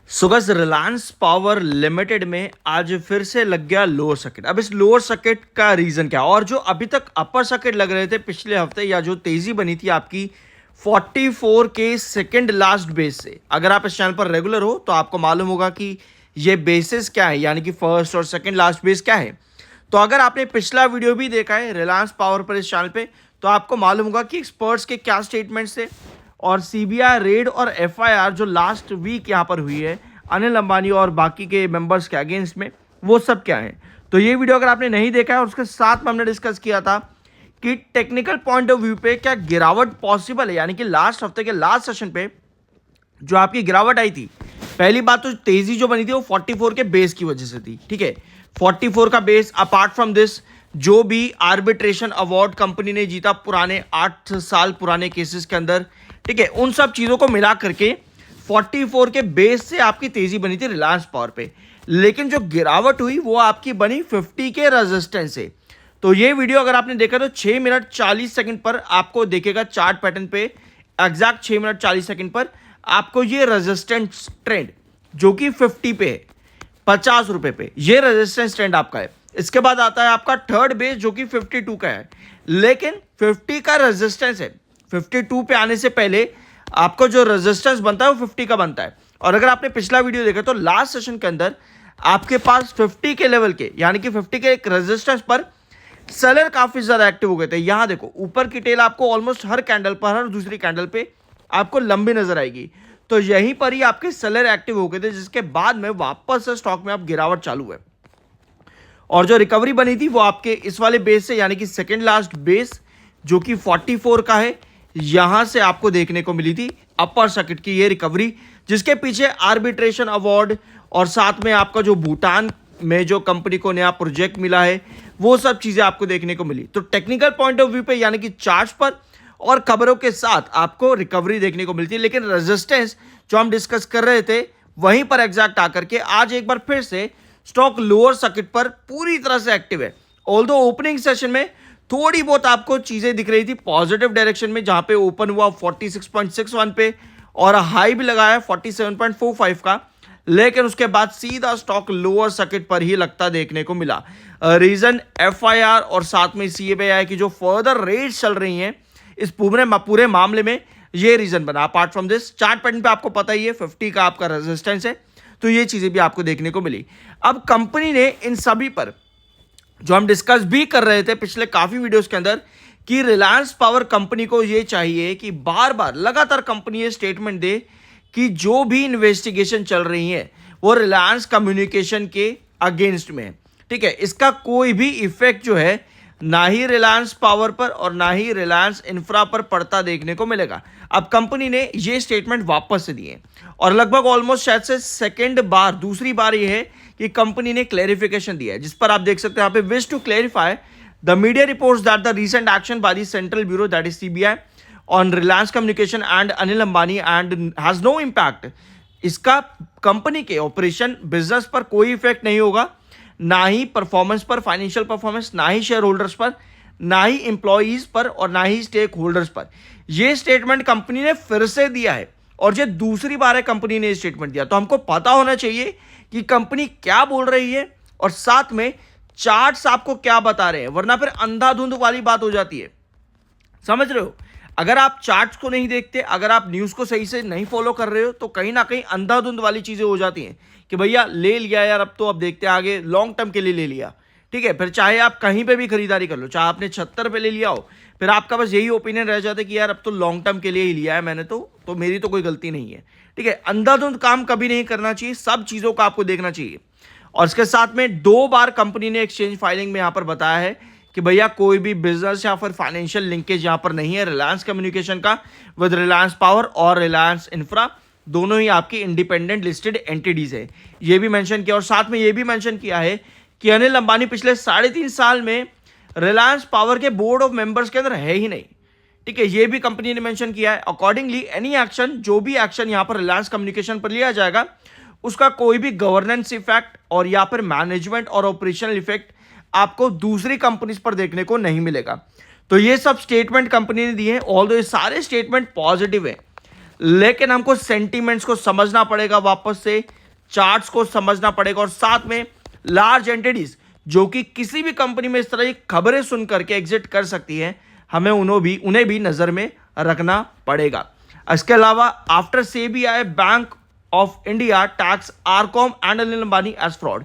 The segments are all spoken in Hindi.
So guys Reliance power limited में आज फिर से लग गया लोअर सर्किट। अब इस लोअर सर्किट का रीजन क्या, और जो अभी तक अपर सर्किट लग रहे थे पिछले हफ्ते, या जो तेजी बनी थी आपकी 44 के सेकंड लास्ट बेस से, अगर आप इस चैनल पर रेगुलर हो तो आपको मालूम होगा कि ये बेसिस क्या है, यानी कि फर्स्ट और सेकंड लास्ट बेस क्या है। तो अगर आपने पिछला वीडियो भी देखा है रिलायंस पावर पर इस चैनल पे, तो आपको मालूम होगा कि एक्सपर्ट्स के क्या स्टेटमेंट्स थे और सीबीआई रेड और एफआईआर जो लास्ट वीक यहाँ पर हुई है अनिल अंबानी और बाकी के मेंबर्स के अगेंस्ट में, वो सब क्या है। तो ये वीडियो अगर आपने नहीं देखा है, और उसके साथ में हमने डिस्कस किया था कि टेक्निकल पॉइंट ऑफ व्यू पे क्या गिरावट पॉसिबल है, यानी कि लास्ट हफ्ते के लास्ट सेशन पे जो आपकी गिरावट आई थी, पहली बात तो तेजी जो बनी थी वो 44 के बेस की वजह से थी। ठीक है, 44 का बेस, अपार्ट फ्रॉम दिस जो भी आर्बिट्रेशन अवार्ड कंपनी ने जीता पुराने 8 साल पुराने केसेस के अंदर, ठीक है, उन सब चीजों को मिला करके 44 के बेस से आपकी तेजी बनी थी रिलायंस पावर पे। लेकिन जो गिरावट हुई वो आपकी बनी 50 के रेजिस्टेंस से। तो ये वीडियो अगर आपने देखा तो 6 मिनट 40 सेकंड पर आपको देखेगा चार्ट पैटर्न पे, एग्जैक्ट 6 मिनट 40 सेकंड पर आपको ये रेजिस्टेंस ट्रेंड जो कि 50 पे है, 50 रुपए पे, ये रेजिस्टेंस ट्रेंड आपका है। इसके बाद आता है आपका थर्ड बेस जो कि 52 का है, लेकिन 50 का रेजिस्टेंस है। 52 पे आने से पहले आपको जो रेजिस्टेंस बनता है वो 50 का बनता है। और अगर आपने पिछला वीडियो देखा तो लास्ट सेशन के अंदर आपके पास 50 के लेवल के, यानी कि 50 के एक रेजिस्टेंस पर सेलर काफी ज्यादा एक्टिव हो गए थे। यहां देखो ऊपर की टेल आपको ऑलमोस्ट हर कैंडल पर, हर दूसरी कैंडल पे आपको लंबी नजर आएगी। तो यहीं पर ही आपके सेलर एक्टिव हो गए थे, जिसके बाद में वापस से स्टॉक में अब गिरावट चालू है। और जो रिकवरी बनी थी वो आपके इस वाले बेस से, यानी कि सेकेंड लास्ट बेस जो कि 44 का है, यहां से आपको देखने को मिली थी अपर सर्किट की ये रिकवरी, जिसके पीछे आर्बिट्रेशन अवार्ड और साथ में आपका जो भूटान में जो कंपनी को नया प्रोजेक्ट मिला है, वो सब चीजें आपको देखने को मिली। तो टेक्निकल पॉइंट ऑफ व्यू पे, यानी कि चार्ट पर और खबरों के साथ आपको रिकवरी देखने को मिलती है। लेकिन रेजिस्टेंस जो हम डिस्कस कर रहे थे वहीं पर एग्जैक्ट आकर के आज एक बार फिर से स्टॉक लोअर सर्किट पर पूरी तरह से एक्टिव है। ऑल्दो ओपनिंग सेशन में थोड़ी बहुत आपको चीजें दिख रही थी पॉजिटिव डायरेक्शन में, जहां पे ओपन हुआ 46.61 पे और हाई भी लगाया 47.45 का, लेकिन उसके बाद सीधा स्टॉक लोअर सर्किट पर ही लगता देखने को मिला। रीजन एफआईआर और साथ में सीबीआई की जो फर्दर रेड्स चल रही हैं इस पूरे मामले में, ये रीजन बना। Apart from this chart pattern पे आपको पता ही है 50 का आपका रेजिस्टेंस है, तो ये चीजें भी आपको देखने को मिली। अब कंपनी ने इन सभी पर जो हम डिस्कस भी कर रहे थे पिछले काफी वीडियोस के अंदर कि रिलायंस पावर कंपनी को ये चाहिए कि बार बार लगातार कंपनी ये स्टेटमेंट दे कि जो भी इन्वेस्टिगेशन चल रही है वो रिलायंस कम्युनिकेशन के अगेंस्ट में है। ठीक है, इसका कोई भी इफेक्ट जो है ना ही रिलायंस पावर पर और ना ही रिलायंस इंफ्रा पर पड़ता देखने को मिलेगा। अब कंपनी ने ये स्टेटमेंट वापस से दिए और लगभग ऑलमोस्ट शायद से दूसरी बार ये है कि कंपनी ने क्लैरिफिकेशन दिया है, जिस पर आप देख सकते हैं यहाँ पे wish to clarify the media reports that the recent action by the central bureau that is CBI on Reliance Communication and Anil Ambani and has no impact. इसका कंपनी के ऑपरेशन बिजनेस पर कोई इफेक्ट नहीं होगा, ना ही परफॉर्मेंस पर, फाइनेंशियल परफॉर्मेंस, ना ही शेयर होल्डर्स पर, ना ही इंप्लॉइज पर और ना ही स्टेक होल्डर्स पर। यह स्टेटमेंट कंपनी ने फिर से दिया है और ये दूसरी बार है कंपनी ने स्टेटमेंट दिया। तो हमको पता होना चाहिए कि कंपनी क्या बोल रही है और साथ में चार्ट्स आपको क्या बता रहे हैं, वरना फिर अंधाधुंध वाली बात हो जाती है। समझ रहे हो? अगर आप चार्ट्स को नहीं देखते, अगर आप न्यूज को सही से नहीं फॉलो कर रहे हो, तो कहीं ना कहीं अंधाधुंध वाली चीजें हो जाती हैं कि भैया ले लिया यार, अब तो अब देखते हैं आगे, लॉन्ग टर्म के लिए ले लिया। ठीक है, फिर चाहे आप कहीं पे भी खरीदारी कर लो, चाहे आपने 76 पे ले लिया हो, फिर आपका बस यही ओपिनियन रह जाता है कि यार अब तो लॉन्ग टर्म के लिए ही लिया है मैंने, तो मेरी तो कोई गलती नहीं है। ठीक है, अंधाधुंध काम कभी नहीं करना चाहिए, सब चीजों को आपको देखना चाहिए। और इसके साथ में 2 बार कंपनी ने एक्सचेंज फाइलिंग में यहां पर बताया है कि भैया कोई भी बिजनेस या फिर फाइनेंशियल लिंकेज यहां पर नहीं है रिलायंस कम्युनिकेशन का विद रिलायंस पावर और रिलायंस इंफ्रा, दोनों ही आपकी इंडिपेंडेंट लिस्टेड एंटिटीज है, ये भी मेंशन किया। और साथ में ये भी मेंशन किया है कि अनिल अंबानी पिछले 3.5 साल में रिलायंस पावर के बोर्ड ऑफ मेंबर्स के अंदर है ही नहीं। ठीक है, ये भी कंपनी ने मेंशन किया है। अकॉर्डिंगली एनी एक्शन, जो भी एक्शन यहां पर रिलायंस कम्युनिकेशन पर लिया जाएगा, उसका कोई भी गवर्नेंस इफेक्ट और या फिर मैनेजमेंट और ऑपरेशनल इफेक्ट आपको दूसरी कंपनीज पर देखने को नहीं मिलेगा। तो ये सब स्टेटमेंट कंपनी ने दिए हैं, ऑल्दो ये सारे स्टेटमेंट पॉजिटिव है। लेकिन हमको सेंटीमेंट्स को समझना पड़ेगा, वापस से चार्ट्स को समझना पड़ेगा, और साथ में लार्ज एंटिटीज जो कि किसी भी कंपनी में इस तरह की खबरें सुन करके एग्जिट कर सकती हैं, हमें उन्हें भी नजर में रखना पड़ेगा। इसके अलावा after SBI Bank of India tags RCom and Anil Ambani as fraud,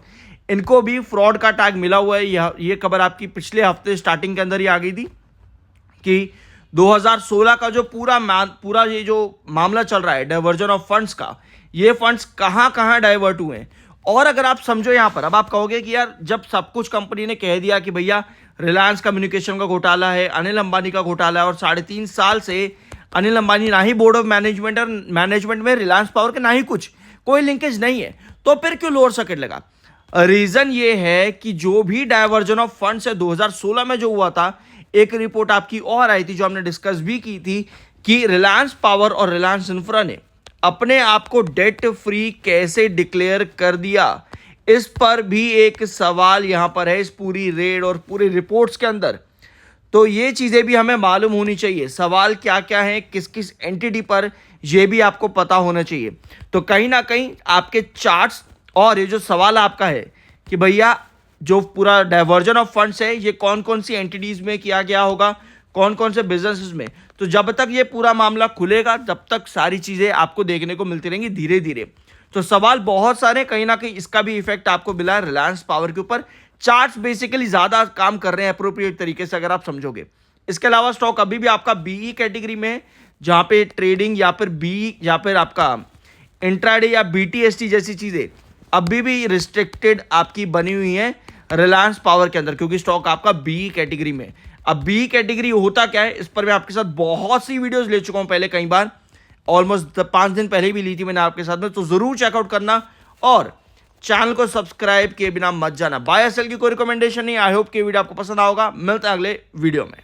इनको भी फ्रॉड का टैग मिला हुआ है। ये खबर आपकी पिछले हफ्ते स्टार्टिंग के अंदर ही आ गई थी कि 2016 का जो पूरा ये जो मामला चल रहा है डाइवर्जन ऑफ फंड्स का, ये फंड्स कहां कहां डाइवर्ट हुए हैं। और अगर आप समझो यहां पर, अब आप कहोगे कि यार जब सब कुछ कंपनी ने कह दिया कि भैया रिलायंस कम्युनिकेशन का घोटाला है, अनिल अंबानी का घोटाला है, और 3.5 साल से अनिल अंबानी ना ही बोर्ड ऑफ मैनेजमेंट और मैनेजमेंट में रिलायंस पावर के ना ही कुछ कोई लिंकेज नहीं है, तो फिर क्यों लोअर सर्किट लगा? रीजन ये है कि जो भी डायवर्जन ऑफ फंड्स है 2016 में जो हुआ था, एक रिपोर्ट आपकी और आई थी जो हमने डिस्कस भी की थी कि रिलायंस पावर और रिलायंस इंफ्रा ने अपने आप को डेट फ्री कैसे डिक्लेयर कर दिया। इस पर भी एक सवाल यहां पर है इस पूरी रेड और पूरी रिपोर्ट्स के अंदर। तो ये चीजें भी हमें मालूम होनी चाहिए, सवाल क्या क्या है, किस किस एंटिटी पर, यह भी आपको पता होना चाहिए। तो कहीं ना कहीं आपके चार्ट्स और ये जो सवाल आपका है कि भैया जो पूरा डाइवर्जन ऑफ फंड्स है ये कौन कौन सी एंटिटीज में किया गया होगा, कौन कौन से बिजनेसेस में, तो जब तक ये पूरा मामला खुलेगा तब तक सारी चीजें आपको देखने को मिलती रहेंगी धीरे धीरे। तो सवाल बहुत सारे, कहीं ना कहीं इसका भी इफेक्ट आपको मिला है रिलायंस पावर के ऊपर। चार्ट्स बेसिकली ज्यादा काम कर रहे हैं अप्रोप्रिएट तरीके से अगर आप समझोगे। इसके अलावा स्टॉक अभी भी आपका बीई कैटेगरी में है, जहां पे ट्रेडिंग या फिर बी या फिर आपका इंट्राडे या बीटीएसटी जैसी चीजें अभी भी रिस्ट्रिक्टेड आपकी बनी हुई है रिलायंस पावर के अंदर, क्योंकि स्टॉक आपका बी कैटेगरी में। अब बी कैटेगरी होता क्या है, इस पर मैं आपके साथ बहुत सी वीडियोस ले चुका हूं पहले, कई बार, ऑलमोस्ट 5 दिन पहले भी ली थी मैंने आपके साथ में, तो जरूर चेकआउट करना और चैनल को सब्सक्राइब किए बिना मत जाना। बाय सेल की कोई रिकमेंडेशन नहीं। आई होप कि वीडियो आपको पसंद आओगा। मिलते हैं अगले वीडियो में।